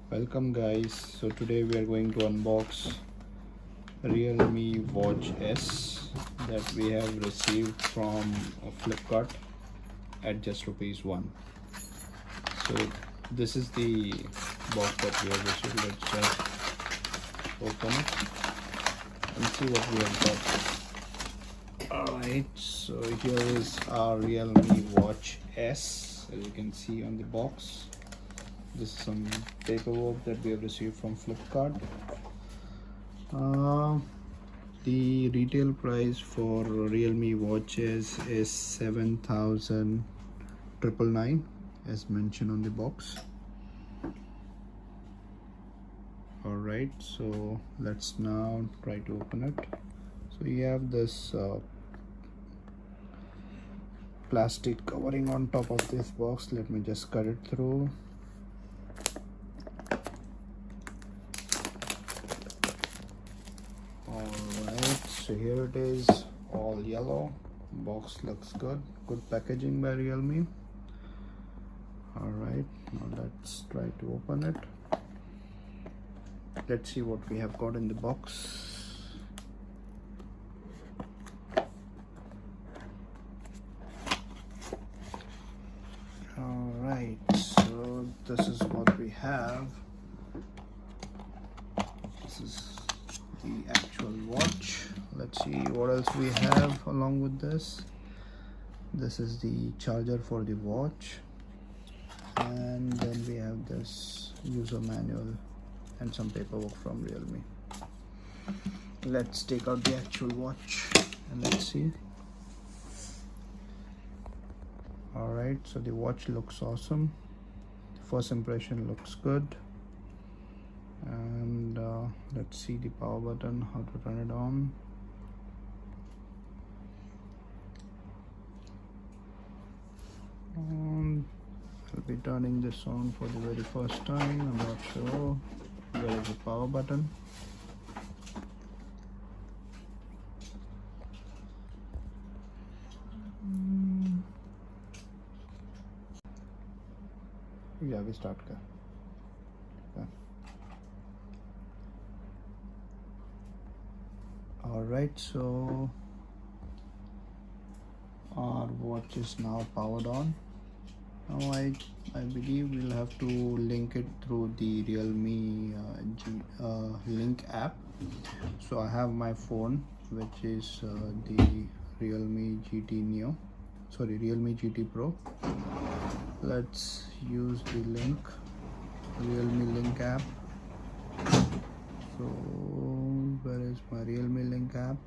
Welcome guys. So today we are going to unbox Realme Watch S that we have received from Flipkart at just ₹1. So this is the box that we have received. Let's just open it and see what we have got. Alright, so here is our Realme Watch S, as you can see on the box. This is some paperwork that we have received from Flipkart. The retail price for Realme Watch S is 7,999 as mentioned on the box. Alright, so let's now try to open it. So you have this plastic covering on top of this box. Let me just cut it through. Alright, so here it is, all yellow. Box looks good. Good packaging by Realme. Alright, now let's try to open it. Let's see what we have got in the box. Alright, so this is what we have. This is the actual watch. Let's see what else we have along with this. This is the charger for the watch, and then we have this user manual and some paperwork from Realme. Let's take out the actual watch and let's see. Alright, so the watch looks awesome. The first impression looks good. And let's see the power button, how to turn it on. I'll be turning this on for the very first time. I'm not sure where is the power button. Yeah, we start. Alright, so our watch is now powered on. Now I believe we'll have to link it through the Realme link app. So I have my phone, which is the Realme GT Pro. Let's use the Realme link app. So where is my Realme link app?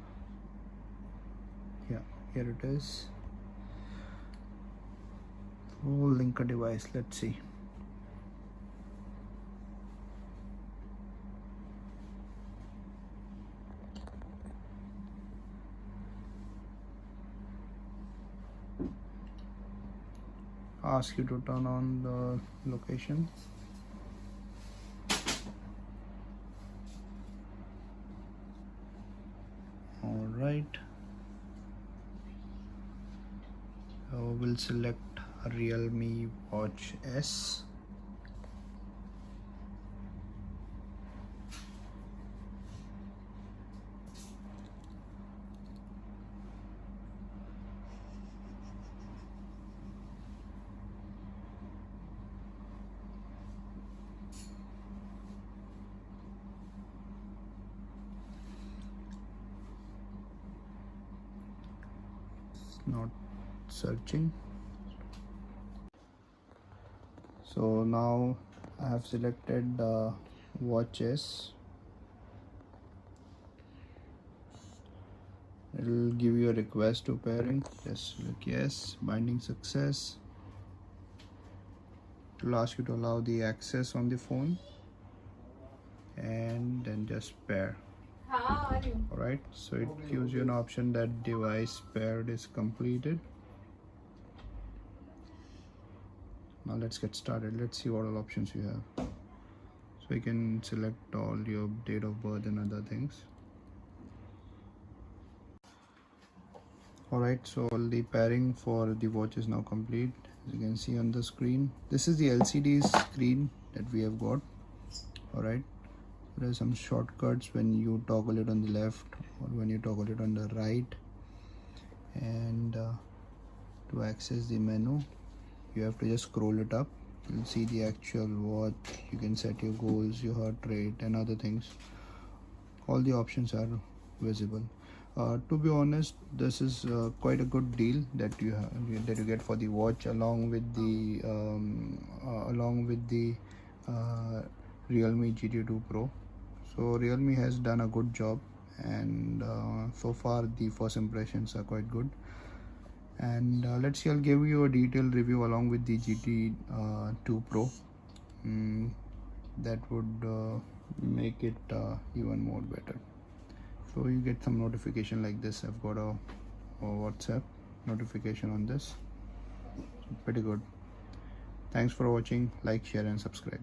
Yeah, here it is. Oh, link a device. Let's see. Ask you to turn on the location. Alright, so we'll select Realme Watch S. Not searching. So now I have selected Watch S. It will give you a request to pairing. Just click yes. Binding success. It will ask you to allow the access on the phone, and then just pair. Alright, so it gives you an option that device paired is completed. Now let's get started. Let's see what all options you have. So you can select all your date of birth and other things. Alright, so all the pairing for the watch is now complete. As you can see on the screen, this is the LCD screen that we have got. Alright, there are some shortcuts when you toggle it on the left or when you toggle it on the right. And to access the menu, you have to just scroll it up. You'll see the actual watch. You can set your goals, your heart rate, and other things. All the options are visible. To be honest, this is quite a good deal that you get for the watch, along with the Realme GT2 Pro. So Realme has done a good job, and so far the first impressions are quite good. And let's see, I'll give you a detailed review along with the GT2 Pro. That would make it even more better. So you get some notification like this. I've got a WhatsApp notification on this. Pretty good. Thanks for watching. Like, share and subscribe.